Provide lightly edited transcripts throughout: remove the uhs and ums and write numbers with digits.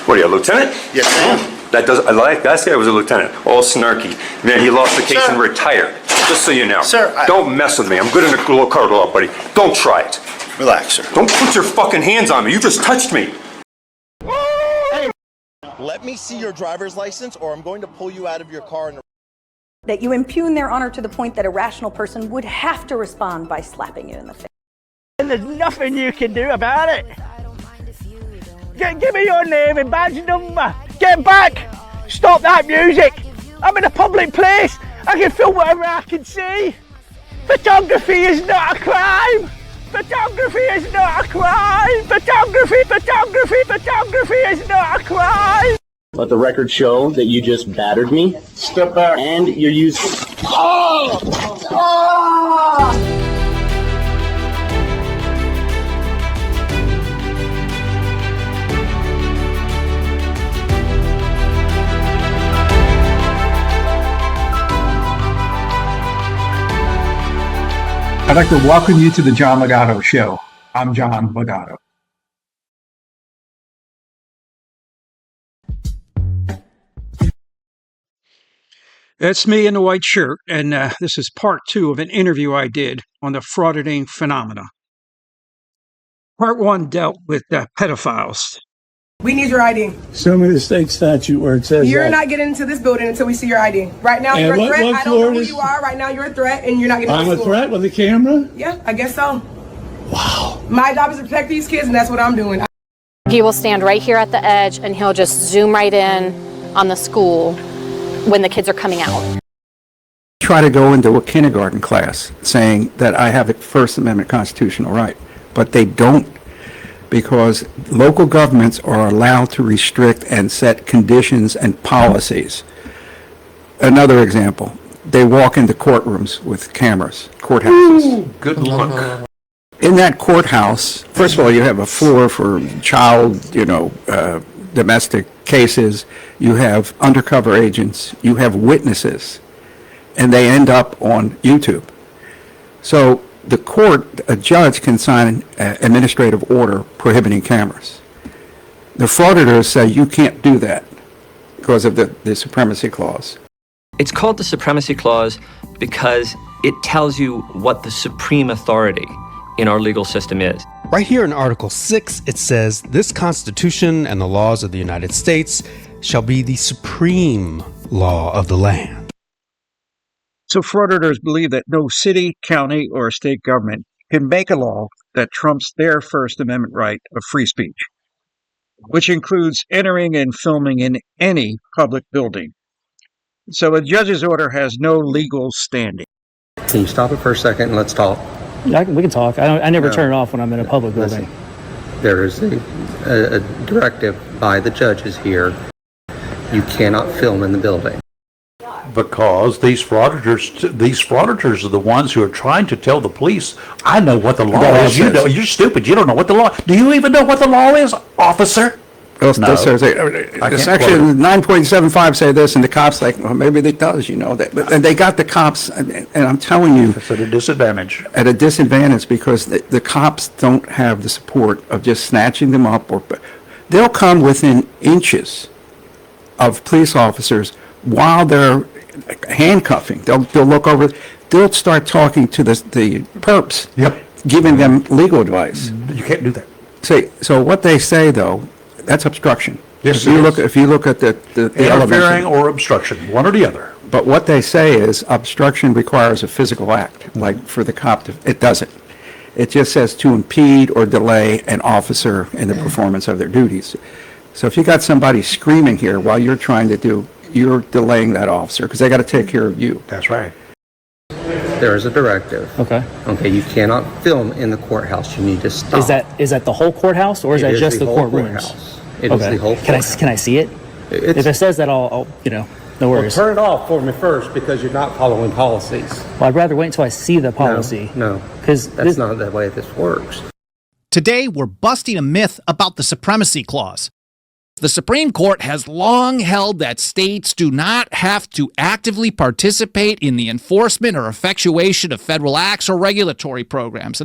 What are you, a lieutenant? Yes, sir. That does. I like that guy was a lieutenant. All snarky. Man, he lost the case Sir. and retired. Just so you know. Sir, don't mess with me. I'm good in a little car law, buddy. Don't try it. Relax, sir. Don't put your fucking hands on me. You just touched me. Let me see your driver's license or I'm going to pull you out of your car. That you impugn their honor to the point that a rational person would have to respond by slapping you in the face. And there's nothing you can do about it. Give me your name and badge number. Get back. Stop that music. I'm in a public place. I can film whatever I can see. Photography is not a crime. Photography is not a crime. Photography is not a crime. Let the record show that you just battered me. Step back. And you're using... Oh! Oh! I'd like to welcome you to the John Ligato Show. I'm John Ligato. That's me in the white shirt, and this is part 2 of an interview I did on the frauditing phenomena. Part 1 dealt with pedophiles. We need your ID. Show me the state statute where it says You're that. not getting into this building until we see your ID. Right now, you're a threat. I don't know who you are. Right now, you're a threat, and you're not getting into I'm a threat with a camera? Yeah, I guess so. Wow. My job is to protect these kids, and that's what I'm doing. He will stand right here at the edge, and he'll just zoom right in on the school when the kids are coming out. Try to go into a kindergarten class saying that I have a First Amendment constitutional right, but they don't, because local governments are allowed to restrict and set conditions and policies. Another example, they walk into courtrooms with cameras, courthouses. Ooh, good luck. In that courthouse, first of all, you have a floor for child, domestic cases, you have undercover agents, you have witnesses, and they end up on YouTube. So the court, a judge can sign an administrative order prohibiting cameras. The frauditors say you can't do that because of the Supremacy Clause. It's called the Supremacy Clause because it tells you what the supreme authority in our legal system is. Right here in Article 6, it says, "This Constitution and the laws of the United States shall be the supreme law of the land." So frauditors believe that no city, county, or state government can make a law that trumps their First Amendment right of free speech, which includes entering and filming in any public building. So a judge's order has no legal standing. Can you stop it for a second and let's talk? Yeah, we can talk. I never turn it off when I'm in a public building. Listen, there is a directive by the judges here. You cannot film in the building. Because these frauditors are the ones who are trying to tell the police, I know what the law is. You know, you're stupid. You don't know what the law. Do you even know what the law is, officer? No. Section 9.75 say this, and the cops like, well, maybe it does, and they got the cops, and I'm telling you, it's at a disadvantage. At a disadvantage because the cops don't have the support of just snatching them up, or they'll come within inches of police officers while they're handcuffing. They'll look over. They'll start talking to the perps. Yep. Giving them legal advice. You can't do that. So what they say though, that's obstruction. Yes, if you look at the interfering or obstruction, one or the other. But what they say is obstruction requires a physical act. Like for the cop, it doesn't. It just says to impede or delay an officer in the performance of their duties. So if you got somebody screaming here while you're trying to you're delaying that officer because they got to take care of you. That's right. There is a directive. Okay. Okay, you cannot film in the courthouse. You need to stop. Is that the whole courthouse, or is that just the courtrooms? It is the whole courthouse. Can I see it? If it says that, I'll no worries. Well, turn it off for me first because you're not following policies. Well, I'd rather wait until I see the policy. No, because that's not the way this works. Today, we're busting a myth about the Supremacy Clause. The Supreme Court has long held that states do not have to actively participate in the enforcement or effectuation of federal acts or regulatory programs.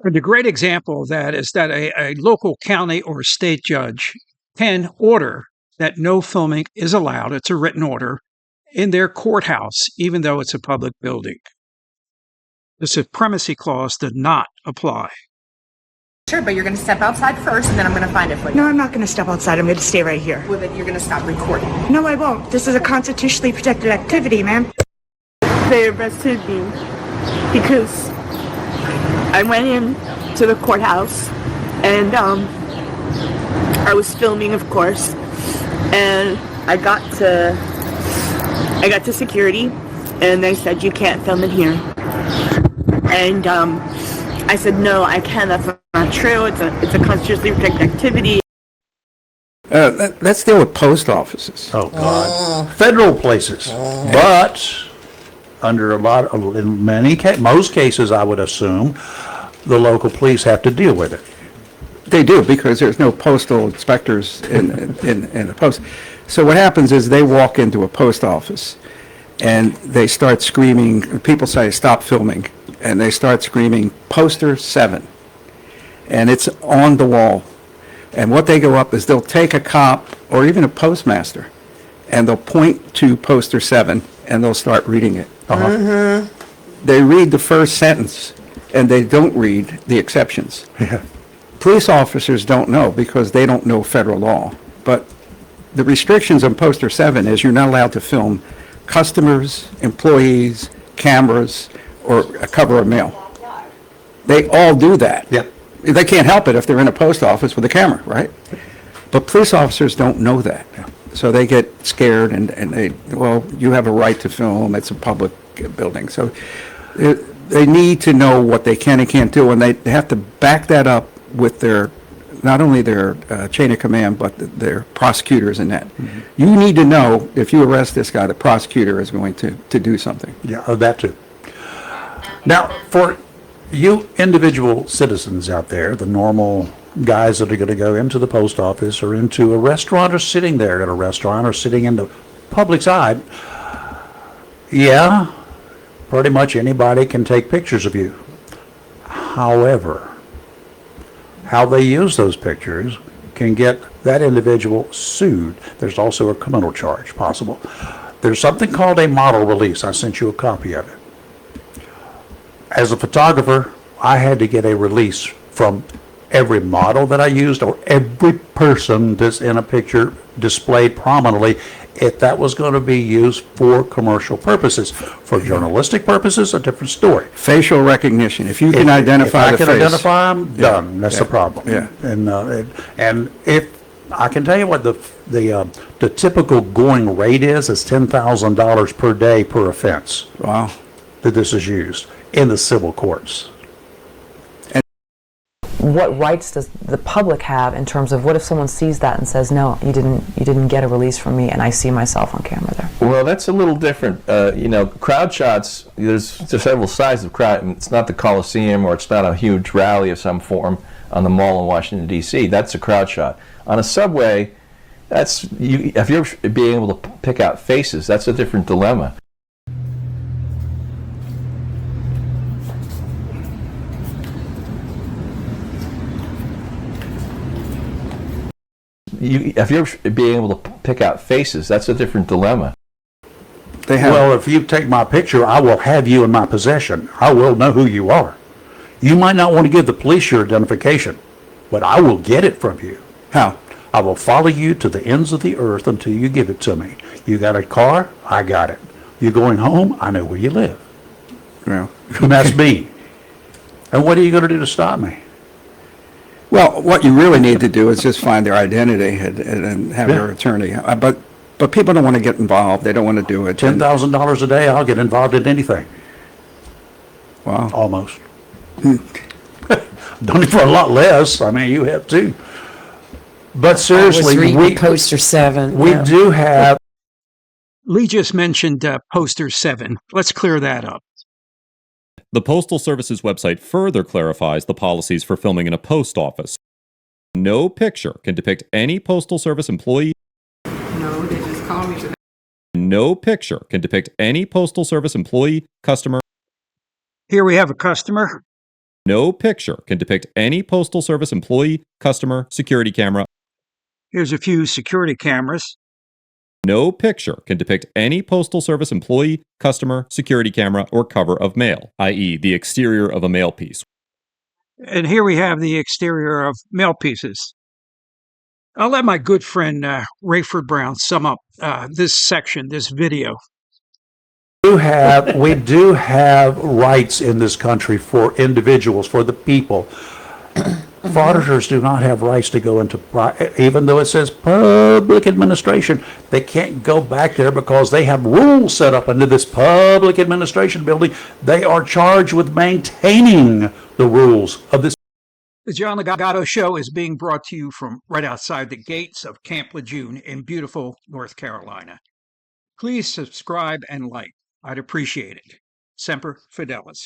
The great example of that is that a local county or state judge can order that no filming is allowed. It's a written order in their courthouse, even though it's a public building. The Supremacy Clause did not apply. Sure, but you're going to step outside first, and then I'm going to find it for you. No, I'm not going to step outside. I'm going to stay right here. Well, then you're going to stop recording. No, I won't. This is a constitutionally protected activity, ma'am. They arrested me because I went in to the courthouse, and I was filming, of course, and I got to security, and they said, you can't film it here. And I said, no, I can't. That's not true. It's a constitutionally protected activity. Let's deal with post offices. Oh, God. Federal places. But under in most cases, I would assume, the local police have to deal with it. They do, because there's no postal inspectors in the post. So what happens is they walk into a post office and they start screaming. People say, stop filming. And they start screaming, poster 7. And it's on the wall. And what they go up is they'll take a cop or even a postmaster and they'll point to poster 7 and they'll start reading it. They read the first sentence and they don't read the exceptions. Police officers don't know because they don't know federal law. But the restrictions on poster 7 is you're not allowed to film customers, employees, cameras, or a cover of mail. They all do that. They can't help it if they're in a post office with a camera, right? But police officers don't know that. So they get scared and they, well, you have a right to film, it's a public building. So they need to know what they can and can't do, and they have to back that up with their, not only their chain of command, but their prosecutors in that. You need to know, if you arrest this guy, the prosecutor is going to do something. Yeah, that too. Now, for you individual citizens out there, the normal guys that are going to go into the post office or into a restaurant or sitting there at a restaurant or sitting in the public side, yeah, pretty much anybody can take pictures of you. However, how they use those pictures can get that individual sued. There's also a criminal charge possible. There's something called a model release. I sent you a copy of it. As a photographer, I had to get a release from every model that I used or every person that's in a picture displayed prominently if that was going to be used for commercial purposes. For journalistic purposes, a different story. Facial recognition. If you can identify the face. If I can identify them, done. That's the problem. And if I can tell you what the typical going rate is $10,000 per day per offense. Wow. That this is used in the civil courts. What rights does the public have in terms of what if someone sees that and says, no, you didn't get a release from me and I see myself on camera there? Well, that's a little different. Crowd shots, there's several sides of crowd. It's not the Coliseum or it's not a huge rally of some form on the mall in Washington, D.C. That's a crowd shot. On a subway, if you're being able to pick out faces, that's a different dilemma. If you're being able to pick out faces, that's a different dilemma. Well, if you take my picture, I will have you in my possession. I will know who you are. You might not want to give the police your identification, but I will get it from you. How? I will follow you to the ends of the earth until you give it to me. You got a car? I got it. You're going home? I know where you live. Well, and that's me. And what are you going to do to stop me? Well, what you really need to do is just find their identity and have their attorney. But people don't want to get involved. They don't want to do it. $10,000 a day, I'll get involved in anything. Wow. Almost. Done it for a lot less. I mean, you have too. But seriously, we poster 7. We do have. Lee just mentioned poster 7. Let's clear that up. The Postal Service's website further clarifies the policies for filming in a post office. No picture can depict any Postal Service employee. No, they just call me today. No picture can depict any Postal Service employee, customer. Here we have a customer. No picture can depict any Postal Service employee, customer, security camera. Here's a few security cameras. No picture can depict any Postal Service employee, customer, security camera, or cover of mail, i.e. the exterior of a mail piece. And here we have the exterior of mail pieces. I'll let my good friend Rayford Brown sum up this section, this video. We do have rights in this country for individuals, for the people. Frauditors do not have rights to go into, even though it says public administration, they can't go back there because they have rules set up into this public administration building. They are charged with maintaining the rules of this. The John Ligato Show is being brought to you from right outside the gates of Camp Lejeune in beautiful North Carolina. Please subscribe and like. I'd appreciate it. Semper Fidelis.